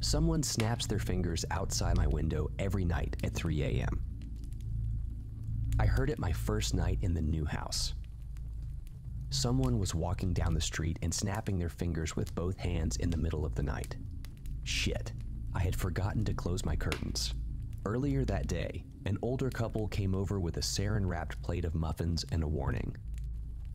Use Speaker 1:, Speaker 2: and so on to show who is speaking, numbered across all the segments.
Speaker 1: Someone snaps their fingers outside my window every night at 3 a.m. I heard it my first night in the new house. Someone was walking down the street and snapping their fingers with both hands in the middle of the night. Shit, I had forgotten to close my curtains. Earlier that day, an older couple came over with a saran-wrapped plate of muffins and a warning.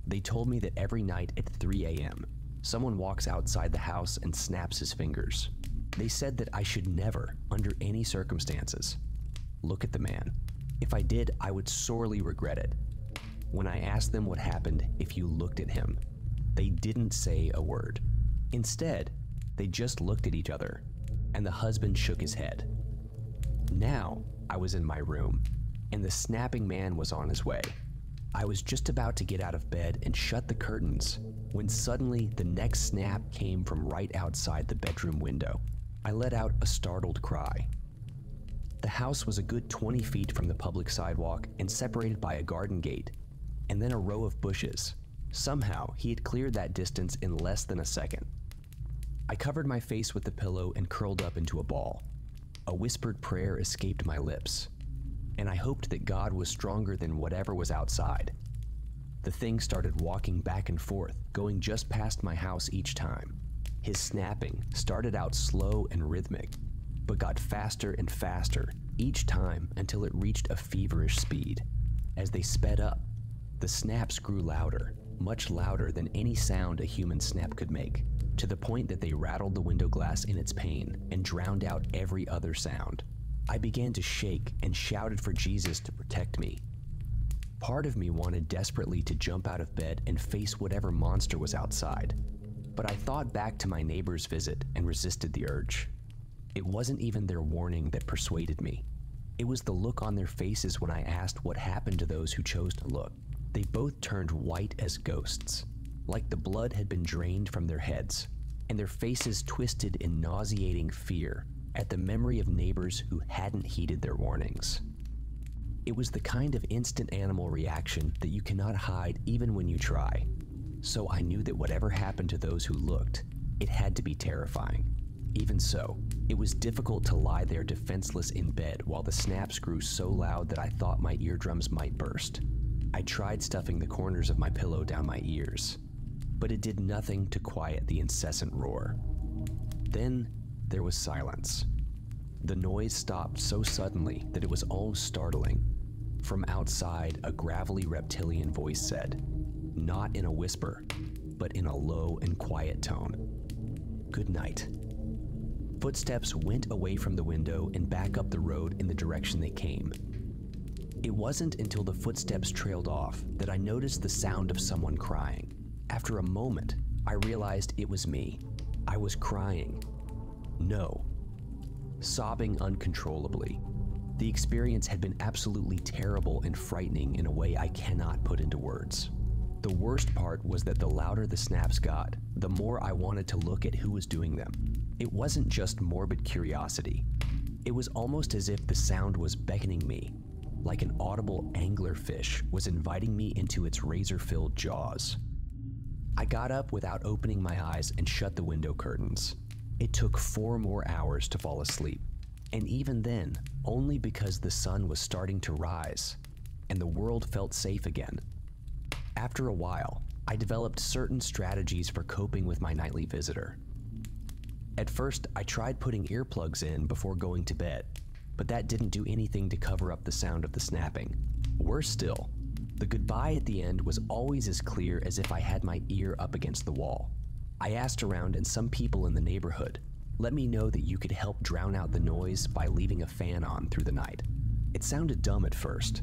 Speaker 1: They told me that every night at 3 a.m., someone walks outside the house and snaps his fingers. They said that I should never, under any circumstances, look at the man. If I did, I would sorely regret it. When I asked them what happened if you looked at him, they didn't say a word. Instead, they just looked at each other, and the husband shook his head. Now, I was in my room, and the snapping man was on his way. I was just about to get out of bed and shut the curtains when suddenly the next snap came from right outside the bedroom window. I let out a startled cry. The house was a good 20 feet from the public sidewalk and separated by a garden gate, and then a row of bushes. Somehow, he had cleared that distance in less than a second. I covered my face with the pillow and curled up into a ball. A whispered prayer escaped my lips, and I hoped that God was stronger than whatever was outside. The thing started walking back and forth, going just past my house each time. His snapping started out slow and rhythmic, but got faster and faster each time until it reached a feverish speed. As they sped up, the snaps grew louder, much louder than any sound a human snap could make, to the point that they rattled the window glass in its pain and drowned out every other sound. I began to shake and shouted for Jesus to protect me. Part of me wanted desperately to jump out of bed and face whatever monster was outside, but I thought back to my neighbor's visit and resisted the urge. It wasn't even their warning that persuaded me. It was the look on their faces when I asked what happened to those who chose to look. They both turned white as ghosts, like the blood had been drained from their heads, and their faces twisted in nauseating fear at the memory of neighbors who hadn't heeded their warnings. It was the kind of instant animal reaction that you cannot hide even when you try. So I knew that whatever happened to those who looked, it had to be terrifying. Even so, it was difficult to lie there defenseless in bed while the snaps grew so loud that I thought my eardrums might burst. I tried stuffing the corners of my pillow down my ears, but it did nothing to quiet the incessant roar. Then there was silence. The noise stopped so suddenly that it was almost startling. From outside, a gravelly reptilian voice said, not in a whisper, but in a low and quiet tone, "Good night." Footsteps went away from the window and back up the road in the direction they came. It wasn't until the footsteps trailed off that I noticed the sound of someone crying. After a moment, I realized it was me. I was crying. No. Sobbing uncontrollably. The experience had been absolutely terrible and frightening in a way I cannot put into words. The worst part was that the louder the snaps got, the more I wanted to look at who was doing them. It wasn't just morbid curiosity. It was almost as if the sound was beckoning me, like an audible anglerfish was inviting me into its razor-filled jaws. I got up without opening my eyes and shut the window curtains. It took 4 more hours to fall asleep, and even then, only because the sun was starting to rise, and the world felt safe again. After a while, I developed certain strategies for coping with my nightly visitor. At first, I tried putting earplugs in before going to bed, but that didn't do anything to cover up the sound of the snapping. Worse still, the goodbye at the end was always as clear as if I had my ear up against the wall. I asked around, and some people in the neighborhood let me know that you could help drown out the noise by leaving a fan on through the night. It sounded dumb at first,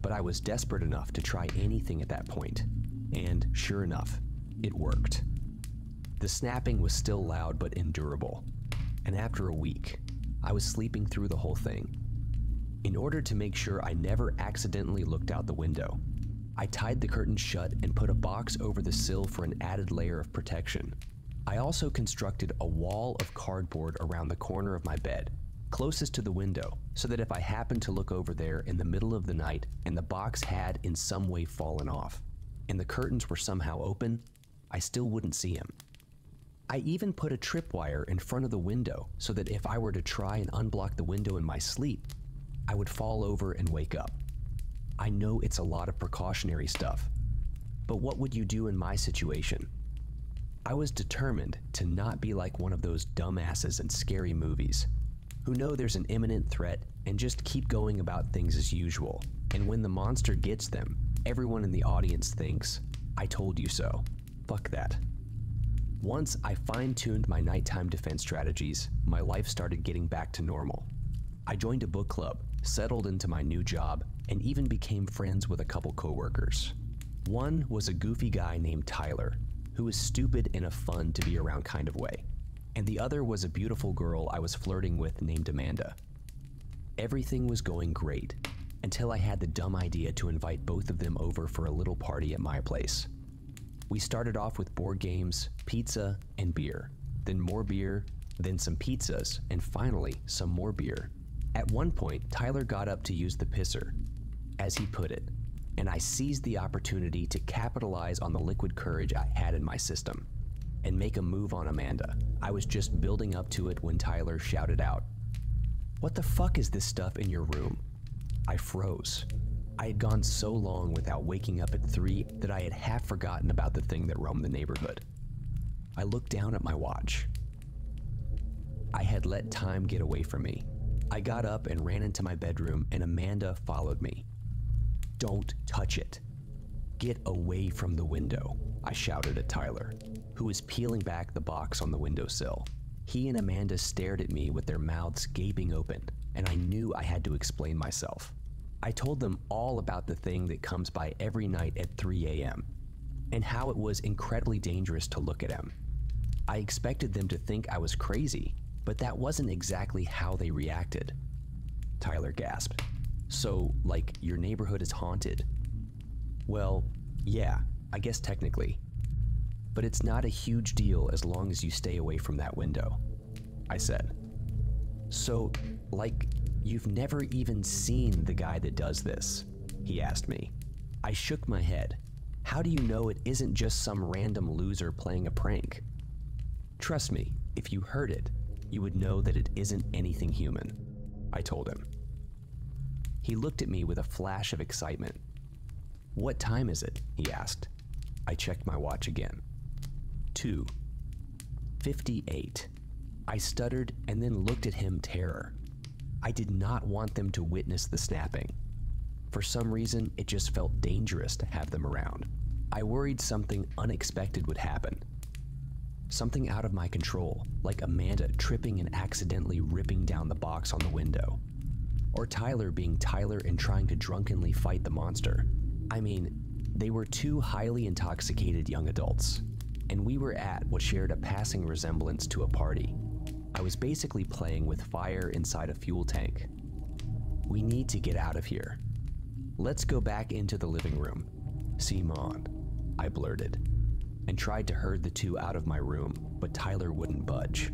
Speaker 1: but I was desperate enough to try anything at that point, and sure enough, it worked. The snapping was still loud but endurable, and after a week, I was sleeping through the whole thing. In order to make sure I never accidentally looked out the window, I tied the curtains shut and put a box over the sill for an added layer of protection. I also constructed a wall of cardboard around the corner of my bed, closest to the window, so that if I happened to look over there in the middle of the night and the box had in some way fallen off, and the curtains were somehow open, I still wouldn't see him. I even put a tripwire in front of the window so that if I were to try and unblock the window in my sleep, I would fall over and wake up. I know it's a lot of precautionary stuff, but what would you do in my situation? I was determined to not be like one of those dumbasses in scary movies who know there's an imminent threat and just keep going about things as usual. And when the monster gets them, everyone in the audience thinks, "I told you so." Fuck that. Once I fine-tuned my nighttime defense strategies, my life started getting back to normal. I joined a book club, settled into my new job, and even became friends with a couple coworkers. One was a goofy guy named Tyler, who was stupid in a fun to be around kind of way. And the other was a beautiful girl I was flirting with named Amanda. Everything was going great until I had the dumb idea to invite both of them over for a little party at my place. We started off with board games, pizza, and beer, then more beer, then some pizzas, and finally some more beer. At one point, Tyler got up to use the pisser, as he put it, and I seized the opportunity to capitalize on the liquid courage I had in my system and make a move on Amanda. I was just building up to it when Tyler shouted out, "What the fuck is this stuff in your room?" I froze. I had gone so long without waking up at 3 that I had half forgotten about the thing that roamed the neighborhood. I looked down at my watch. I had let time get away from me. I got up and ran into my bedroom, and Amanda followed me. "Don't touch it. Get away from the window," I shouted at Tyler, who was peeling back the box on the windowsill. He and Amanda stared at me with their mouths gaping open, and I knew I had to explain myself. I told them all about the thing that comes by every night at 3 a.m. and how it was incredibly dangerous to look at him. I expected them to think I was crazy, but that wasn't exactly how they reacted. Tyler gasped. "So, like, your neighborhood is haunted?" "Well, yeah, I guess technically. But it's not a huge deal as long as you stay away from that window," I said. "So, like, you've never even seen the guy that does this?" he asked me. I shook my head. "How do you know it isn't just some random loser playing a prank?" "Trust me, if you heard it, you would know that it isn't anything human," I told him. He looked at me with a flash of excitement. "What time is it?" he asked. I checked my watch again. 2:58. I stuttered and then looked at him terror. I did not want them to witness the snapping. For some reason, it just felt dangerous to have them around. I worried something unexpected would happen. Something out of my control, like Amanda tripping and accidentally ripping down the box on the window. Or Tyler being Tyler and trying to drunkenly fight the monster. I mean, they were two highly intoxicated young adults, and we were at what shared a passing resemblance to a party. I was basically playing with fire inside a fuel tank. "We need to get out of here. Let's go back into the living room. Simon," I blurted, and tried to herd the two out of my room, but Tyler wouldn't budge.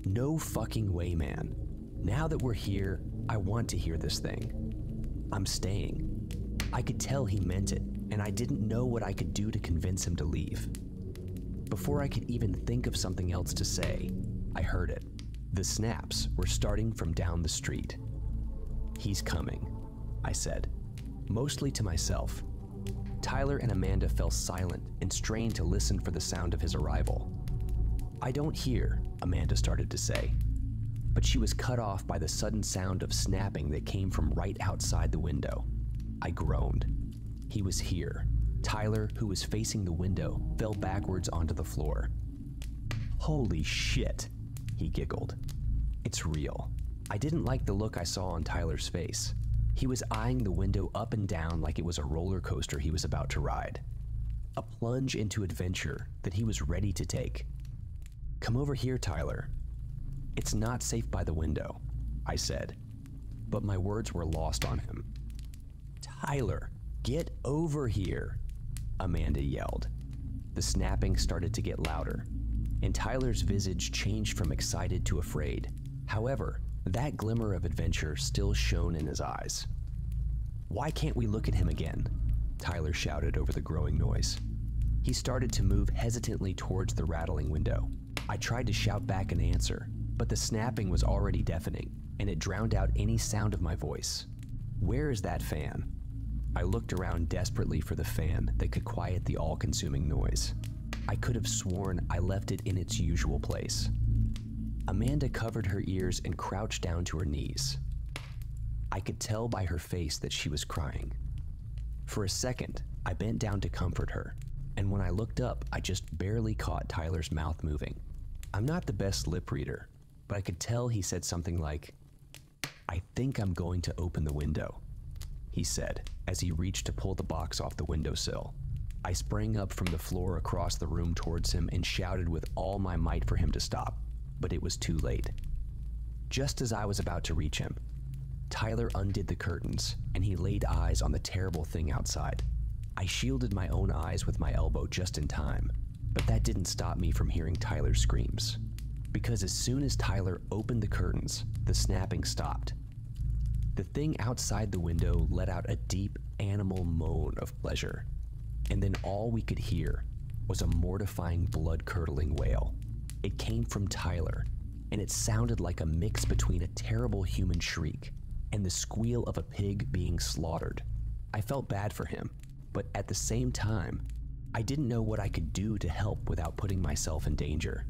Speaker 1: "No fucking way, man. Now that we're here, I want to hear this thing. I'm staying." I could tell he meant it, and I didn't know what I could do to convince him to leave. Before I could even think of something else to say, I heard it. The snaps were starting from down the street. "He's coming," I said, mostly to myself. Tyler and Amanda fell silent and strained to listen for the sound of his arrival. "I don't hear," Amanda started to say, but she was cut off by the sudden sound of snapping that came from right outside the window. I groaned. He was here. Tyler, who was facing the window, fell backwards onto the floor. "Holy shit," he giggled. "It's real." I didn't like the look I saw on Tyler's face. He was eyeing the window up and down like it was a roller coaster he was about to ride. A plunge into adventure that he was ready to take. "Come over here, Tyler." "It's not safe by the window," I said, but my words were lost on him. "Tyler, get over here," Amanda yelled. The snapping started to get louder, and Tyler's visage changed from excited to afraid. However, that glimmer of adventure still shone in his eyes. "Why can't we look at him again?" Tyler shouted over the growing noise. He started to move hesitantly towards the rattling window. I tried to shout back an answer, but the snapping was already deafening, and it drowned out any sound of my voice. "Where is that fan?" I looked around desperately for the fan that could quiet the all-consuming noise. I could have sworn I left it in its usual place. Amanda covered her ears and crouched down to her knees. I could tell by her face that she was crying. For a second, I bent down to comfort her, and when I looked up, I just barely caught Tyler's mouth moving. I'm not the best lip reader, but I could tell he said something like, "I think I'm going to open the window," he said as he reached to pull the box off the windowsill. I sprang up from the floor across the room towards him and shouted with all my might for him to stop, but it was too late. Just as I was about to reach him, Tyler undid the curtains and he laid eyes on the terrible thing outside. I shielded my own eyes with my elbow just in time, but that didn't stop me from hearing Tyler's screams. Because as soon as Tyler opened the curtains, the snapping stopped. The thing outside the window let out a deep animal moan of pleasure, and then all we could hear was a mortifying, blood-curdling wail. It came from Tyler, and it sounded like a mix between a terrible human shriek and the squeal of a pig being slaughtered. I felt bad for him, but at the same time, I didn't know what I could do to help without putting myself in danger.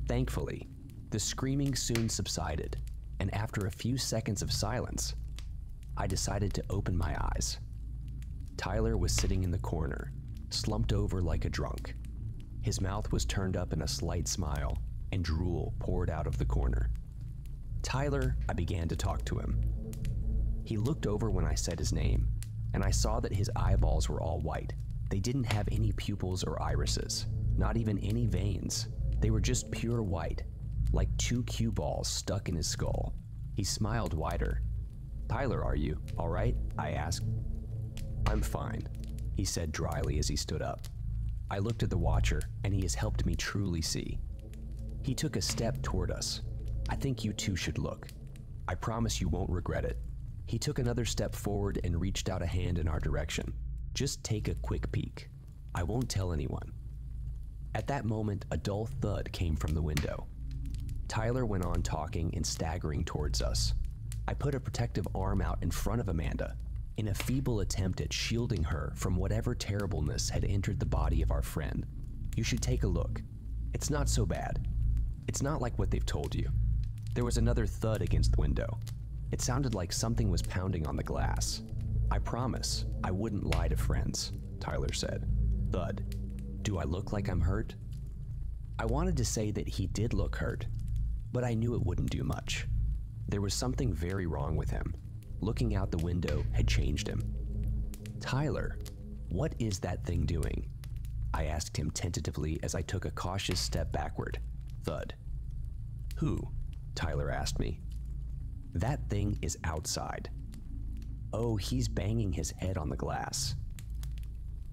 Speaker 1: Thankfully, the screaming soon subsided, and after a few seconds of silence, I decided to open my eyes. Tyler was sitting in the corner, slumped over like a drunk. His mouth was turned up in a slight smile, and drool poured out of the corner. "Tyler," I began to talk to him. He looked over when I said his name, and I saw that his eyeballs were all white. They didn't have any pupils or irises, not even any veins. They were just pure white, like two cue balls stuck in his skull. He smiled wider. "Tyler, are you all right?" I asked. "I'm fine," he said dryly as he stood up. I looked at the watcher, and he has helped me truly see. He took a step toward us. "I think you two should look. I promise you won't regret it." He took another step forward and reached out a hand in our direction. "Just take a quick peek. I won't tell anyone." At that moment, a dull thud came from the window. Tyler went on talking and staggering towards us. I put a protective arm out in front of Amanda, in a feeble attempt at shielding her from whatever terribleness had entered the body of our friend. "You should take a look. It's not so bad. It's not like what they've told you." There was another thud against the window. It sounded like something was pounding on the glass. "I promise I wouldn't lie to friends," Tyler said. Thud. "Do I look like I'm hurt?" I wanted to say that he did look hurt, but I knew it wouldn't do much. There was something very wrong with him. Looking out the window had changed him. "Tyler, what is that thing doing?" I asked him tentatively as I took a cautious step backward. Thud. "Who?" Tyler asked me. "That thing is outside." "Oh, he's banging his head on the glass."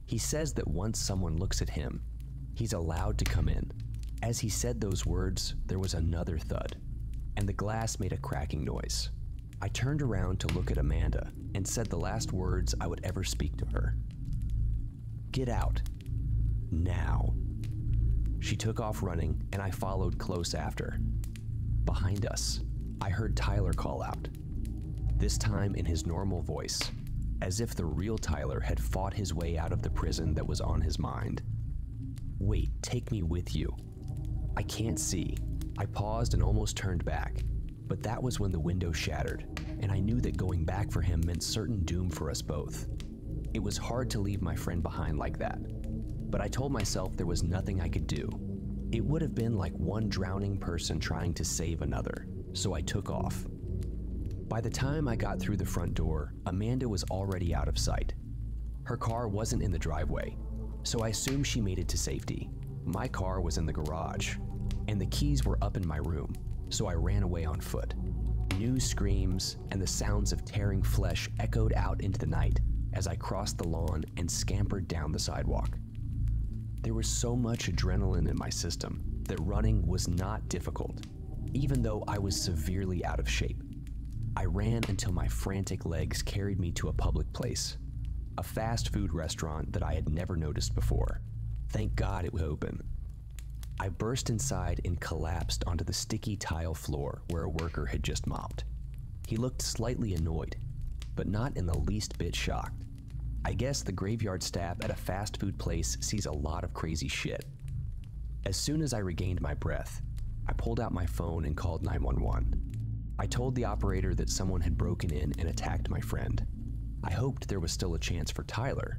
Speaker 1: He says that once someone looks at him, he's allowed to come in. As he said those words, there was another thud, and the glass made a cracking noise. I turned around to look at Amanda and said the last words I would ever speak to her. "Get out. Now." She took off running, and I followed close after. Behind us, I heard Tyler call out, this time in his normal voice, as if the real Tyler had fought his way out of the prison that was on his mind. "Wait, take me with you. I can't see." I paused and almost turned back, but that was when the window shattered, and I knew that going back for him meant certain doom for us both. It was hard to leave my friend behind like that, but I told myself there was nothing I could do. It would have been like one drowning person trying to save another, so I took off. By the time I got through the front door, Amanda was already out of sight. Her car wasn't in the driveway, so I assumed she made it to safety. My car was in the garage, and the keys were up in my room, so I ran away on foot. New screams and the sounds of tearing flesh echoed out into the night as I crossed the lawn and scampered down the sidewalk. There was so much adrenaline in my system that running was not difficult, even though I was severely out of shape. I ran until my frantic legs carried me to a public place, a fast food restaurant that I had never noticed before. Thank God it was open. I burst inside and collapsed onto the sticky tile floor where a worker had just mopped. He looked slightly annoyed, but not in the least bit shocked. I guess the graveyard staff at a fast food place sees a lot of crazy shit. As soon as I regained my breath, I pulled out my phone and called 911. I told the operator that someone had broken in and attacked my friend. I hoped there was still a chance for Tyler,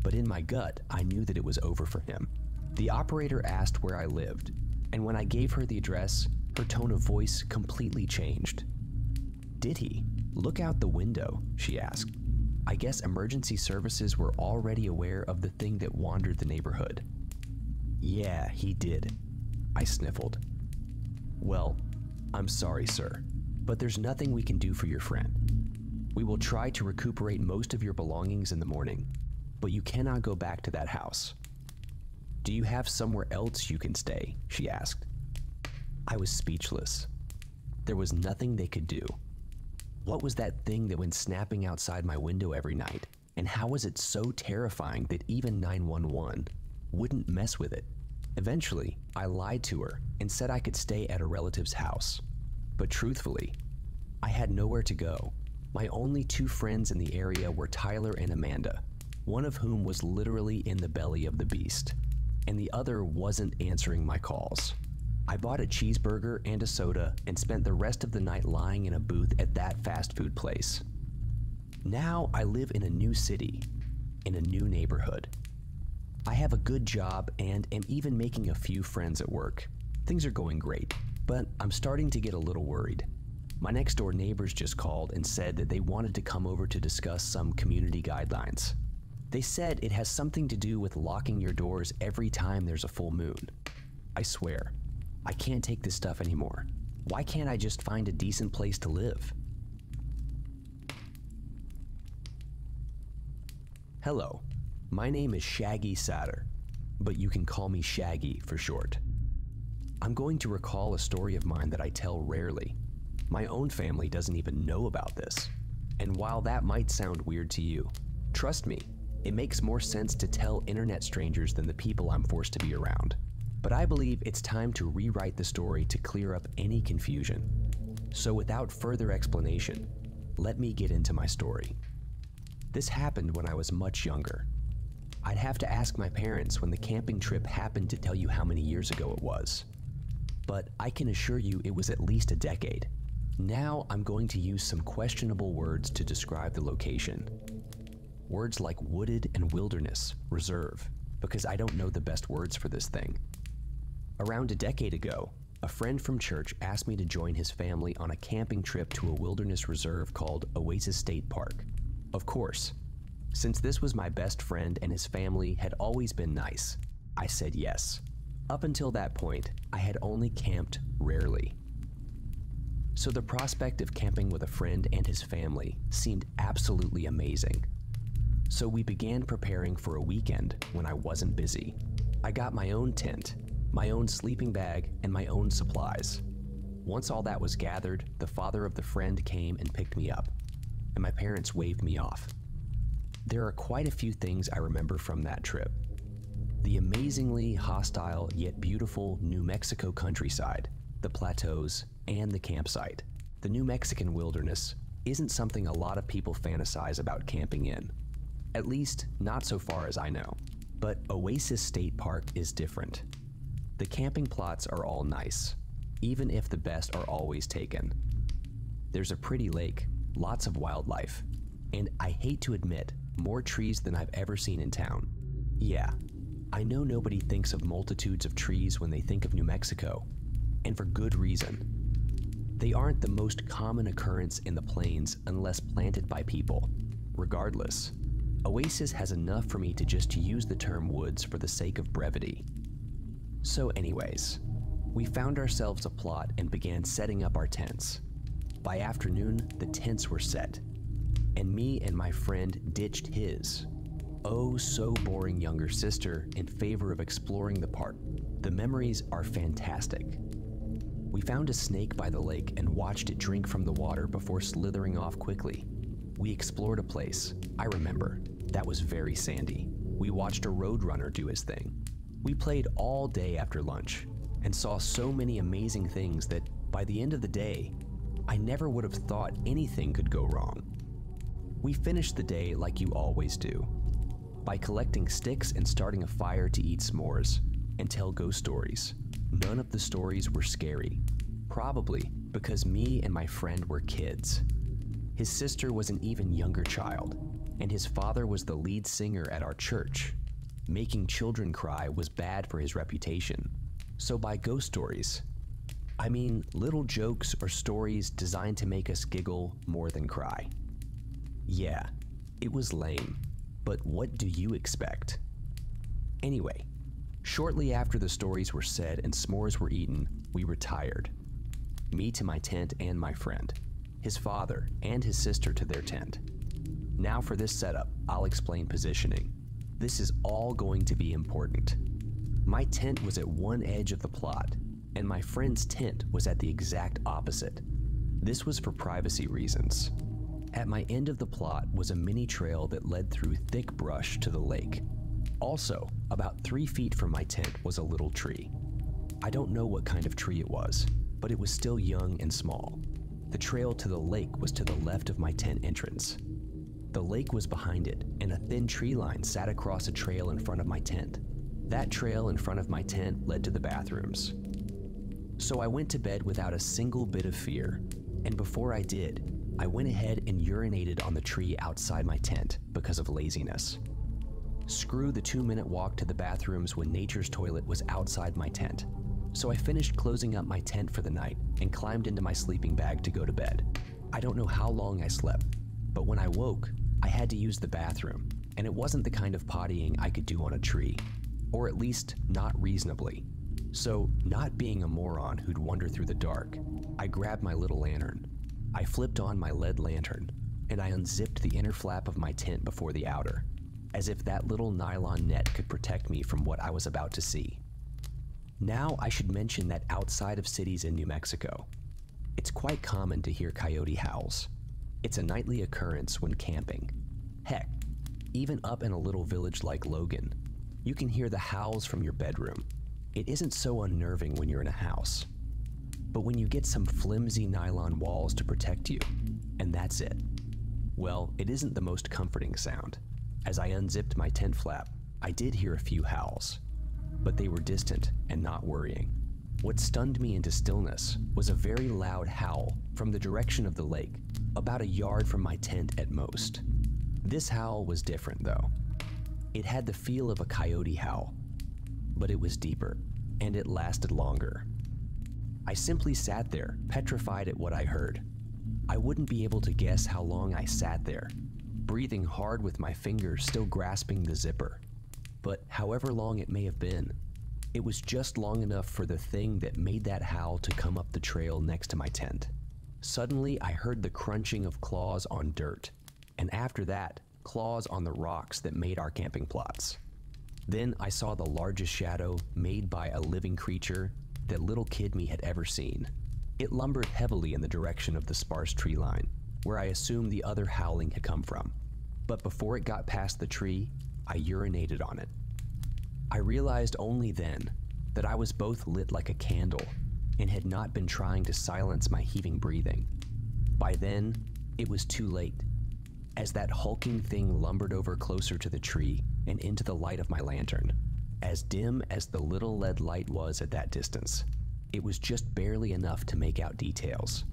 Speaker 1: but in my gut, I knew that it was over for him. The operator asked where I lived, and when I gave her the address, her tone of voice completely changed. "Did he? Look out the window," she asked. I guess emergency services were already aware of the thing that wandered the neighborhood. "Yeah, he did," I sniffled. "Well, I'm sorry, sir, but there's nothing we can do for your friend. We will try to recuperate most of your belongings in the morning, but you cannot go back to that house." "Do you have somewhere else you can stay?" she asked. I was speechless. There was nothing they could do. What was that thing that went snapping outside my window every night, and how was it so terrifying that even 911 wouldn't mess with it? Eventually, I lied to her and said I could stay at a relative's house. But truthfully, I had nowhere to go. My only two friends in the area were Tyler and Amanda, one of whom was literally in the belly of the beast, and the other wasn't answering my calls. I bought a cheeseburger and a soda and spent the rest of the night lying in a booth at that fast food place. Now I live in a new city, in a new neighborhood. I have a good job and am even making a few friends at work. Things are going great, but I'm starting to get a little worried. My next door neighbors just called and said that they wanted to come over to discuss some community guidelines. They said it has something to do with locking your doors every time there's a full moon. I swear, I can't take this stuff anymore. Why can't I just find a decent place to live? Hello, my name is Shaggy Satter, but you can call me Shaggy for short. I'm going to recall a story of mine that I tell rarely. My own family doesn't even know about this. And while that might sound weird to you, trust me, it makes more sense to tell internet strangers than the people I'm forced to be around. But I believe it's time to rewrite the story to clear up any confusion. So without further explanation, let me get into my story. This happened when I was much younger. I'd have to ask my parents when the camping trip happened to tell you how many years ago it was. But I can assure you it was at least a decade. Now I'm going to use some questionable words to describe the location. Words like wooded and wilderness, reserve, because I don't know the best words for this thing. Around a decade ago, a friend from church asked me to join his family on a camping trip to a wilderness reserve called Oasis State Park. Of course, since this was my best friend and his family had always been nice, I said yes. Up until that point, I had only camped rarely. So the prospect of camping with a friend and his family seemed absolutely amazing. So we began preparing for a weekend when I wasn't busy. I got my own tent, my own sleeping bag, and my own supplies. Once all that was gathered, the father of the friend came and picked me up, and my parents waved me off. There are quite a few things I remember from that trip. The amazingly hostile yet beautiful New Mexico countryside, the plateaus, and the campsite. The New Mexican wilderness isn't something a lot of people fantasize about camping in. At least, not so far as I know. But Oasis State Park is different. The camping plots are all nice, even if the best are always taken. There's a pretty lake, lots of wildlife, and I hate to admit, more trees than I've ever seen in town. Yeah, I know nobody thinks of multitudes of trees when they think of New Mexico, and for good reason. They aren't the most common occurrence in the plains unless planted by people. Regardless, Oasis has enough for me to just use the term woods for the sake of brevity. So anyways, we found ourselves a plot and began setting up our tents. By afternoon, the tents were set, and me and my friend ditched his, oh so boring younger sister in favor of exploring the park. The memories are fantastic. We found a snake by the lake and watched it drink from the water before slithering off quickly. We explored a place, I remember, that was very sandy. We watched a roadrunner do his thing. We played all day after lunch and saw so many amazing things that by the end of the day, I never would have thought anything could go wrong. We finished the day like you always do, by collecting sticks and starting a fire to eat s'mores and tell ghost stories. None of the stories were scary, probably because me and my friend were kids. His sister was an even younger child, and his father was the lead singer at our church. Making children cry was bad for his reputation. So by ghost stories, I mean little jokes or stories designed to make us giggle more than cry. Yeah, it was lame, but what do you expect? Anyway, shortly after the stories were said and s'mores were eaten, we retired. Me to my tent and my friend, his father and his sister to their tent. Now for this setup, I'll explain positioning. This is all going to be important. My tent was at one edge of the plot, and my friend's tent was at the exact opposite. This was for privacy reasons. At my end of the plot was a mini trail that led through thick brush to the lake. Also, about 3 feet from my tent was a little tree. I don't know what kind of tree it was, but it was still young and small. The trail to the lake was to the left of my tent entrance. The lake was behind it, and a thin tree line sat across a trail in front of my tent. That trail in front of my tent led to the bathrooms. So I went to bed without a single bit of fear, and before I did, I went ahead and urinated on the tree outside my tent because of laziness. Screw the 2-minute walk to the bathrooms when nature's toilet was outside my tent. So I finished closing up my tent for the night and climbed into my sleeping bag to go to bed. I don't know how long I slept, but when I woke, I had to use the bathroom, and it wasn't the kind of pottying I could do on a tree, or at least not reasonably. So, not being a moron who'd wander through the dark, I grabbed my little lantern. I flipped on my LED lantern, and I unzipped the inner flap of my tent before the outer, as if that little nylon net could protect me from what I was about to see. Now I should mention that outside of cities in New Mexico, it's quite common to hear coyote howls. It's a nightly occurrence when camping. Heck, even up in a little village like Logan, you can hear the howls from your bedroom. It isn't so unnerving when you're in a house. But when you get some flimsy nylon walls to protect you, and that's it, well, it isn't the most comforting sound. As I unzipped my tent flap, I did hear a few howls, but they were distant and not worrying. What stunned me into stillness was a very loud howl from the direction of the lake, about a yard from my tent at most. This howl was different though. It had the feel of a coyote howl, but it was deeper, and it lasted longer. I simply sat there, petrified at what I heard. I wouldn't be able to guess how long I sat there, breathing hard with my fingers still grasping the zipper. But however long it may have been, it was just long enough for the thing that made that howl to come up the trail next to my tent. Suddenly, I heard the crunching of claws on dirt, and after that, claws on the rocks that made our camping plots. Then I saw the largest shadow made by a living creature that little kid me had ever seen. It lumbered heavily in the direction of the sparse tree line, where I assumed the other howling had come from. But before it got past the tree, I urinated on it. I realized only then that I was both lit like a candle and had not been trying to silence my heaving breathing. By then, it was too late, as that hulking thing lumbered over closer to the tree and into the light of my lantern. As dim as the little LED light was at that distance, it was just barely enough to make out details.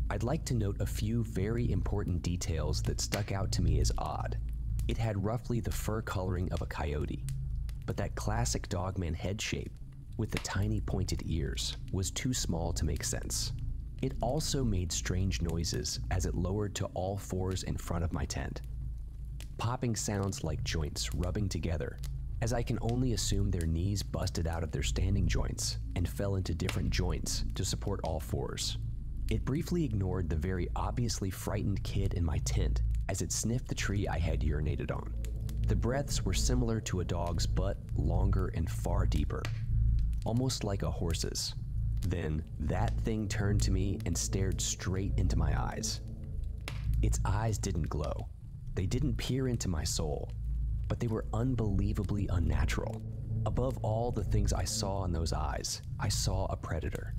Speaker 1: I'd like to note a few very important details that stuck out to me as odd. It had roughly the fur coloring of a coyote, but that classic dogman head shape with the tiny pointed ears was too small to make sense. It also made strange noises as it lowered to all fours in front of my tent. Popping sounds like joints rubbing together, as I can only assume their knees busted out of their standing joints and fell into different joints to support all fours. It briefly ignored the very obviously frightened kid in my tent as it sniffed the tree I had urinated on. The breaths were similar to a dog's but longer and far deeper, almost like a horse's. Then that thing turned to me and stared straight into my eyes. Its eyes didn't glow. They didn't peer into my soul. but they were unbelievably unnatural. Above all the things I saw in those eyes, I saw a predator.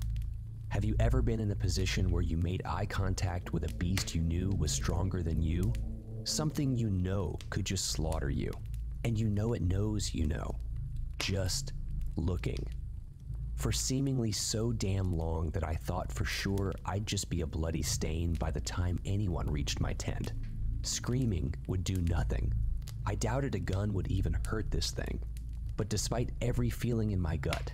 Speaker 1: Have you ever been in a position where you made eye contact with a beast you knew was stronger than you? Something you know could just slaughter you, and you know it knows you know, just looking. For seemingly so damn long that I thought for sure I'd just be a bloody stain by the time anyone reached my tent. Screaming would do nothing. I doubted a gun would even hurt this thing. But despite every feeling in my gut,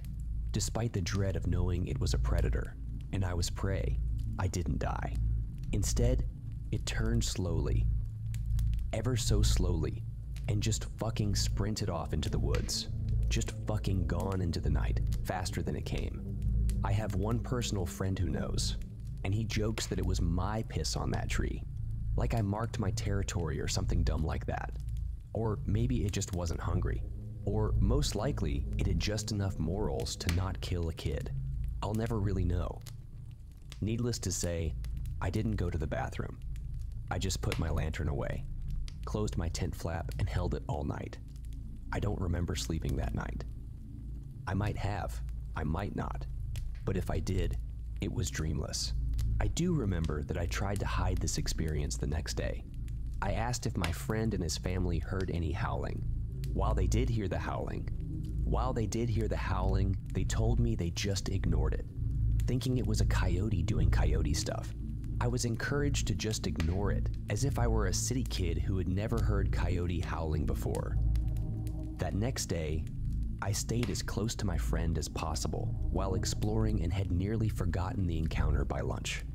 Speaker 1: despite the dread of knowing it was a predator, and I was prey, I didn't die. Instead, it turned slowly, ever so slowly, and just fucking sprinted off into the woods. Just fucking gone into the night, faster than it came. I have one personal friend who knows, and he jokes that it was my piss on that tree, like I marked my territory or something dumb like that. Or maybe it just wasn't hungry. Or most likely, it had just enough morals to not kill a kid. I'll never really know. Needless to say, I didn't go to the bathroom. I just put my lantern away, closed my tent flap, and held it all night. I don't remember sleeping that night. I might have, I might not, but if I did, it was dreamless. I do remember that I tried to hide this experience the next day. I asked if my friend and his family heard any howling. While they did hear the howling, they told me they just ignored it, thinking it was a coyote doing coyote stuff. I was encouraged to just ignore it, as if I were a city kid who had never heard coyote howling before. That next day, I stayed as close to my friend as possible while exploring and had nearly forgotten the encounter by lunch.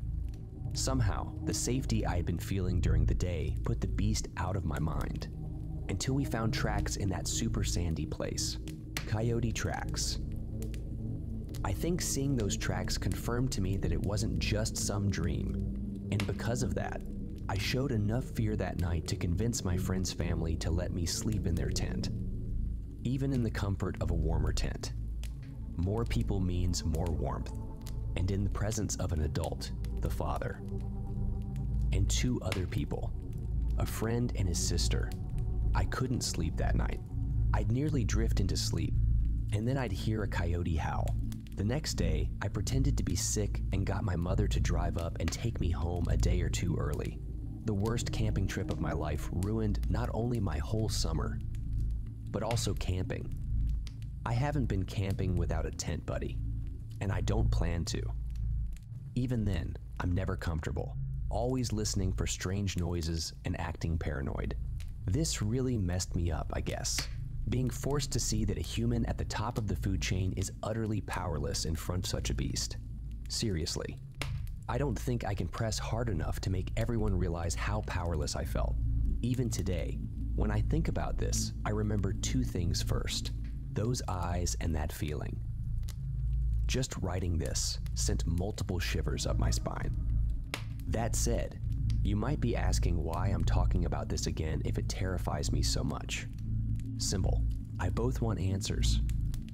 Speaker 1: Somehow, the safety I had been feeling during the day put the beast out of my mind, until we found tracks in that super sandy place. Coyote tracks. I think seeing those tracks confirmed to me that it wasn't just some dream, and because of that, I showed enough fear that night to convince my friend's family to let me sleep in their tent, even in the comfort of a warmer tent. More people means more warmth, and in the presence of an adult, the father, and two other people, a friend and his sister. I couldn't sleep that night. I'd nearly drift into sleep, and then I'd hear a coyote howl. The next day, I pretended to be sick and got my mother to drive up and take me home a day or two early. The worst camping trip of my life ruined not only my whole summer, but also camping. I haven't been camping without a tent buddy, and I don't plan to. Even then, I'm never comfortable, always listening for strange noises and acting paranoid. This really messed me up, I guess. Being forced to see that a human at the top of the food chain is utterly powerless in front of such a beast. Seriously. I don't think I can press hard enough to make everyone realize how powerless I felt. Even today, when I think about this, I remember two things first: those eyes and that feeling. Just writing this sent multiple shivers up my spine. That said, you might be asking why I'm talking about this again if it terrifies me so much. Simple. I both want answers,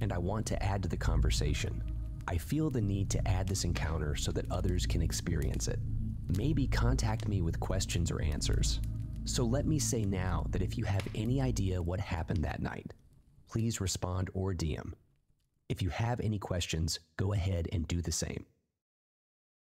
Speaker 1: and I want to add to the conversation. I feel the need to add this encounter so that others can experience it. Maybe contact me with questions or answers. So let me say now that if you have any idea what happened that night, please respond or DM. If you have any questions, go ahead and do the same.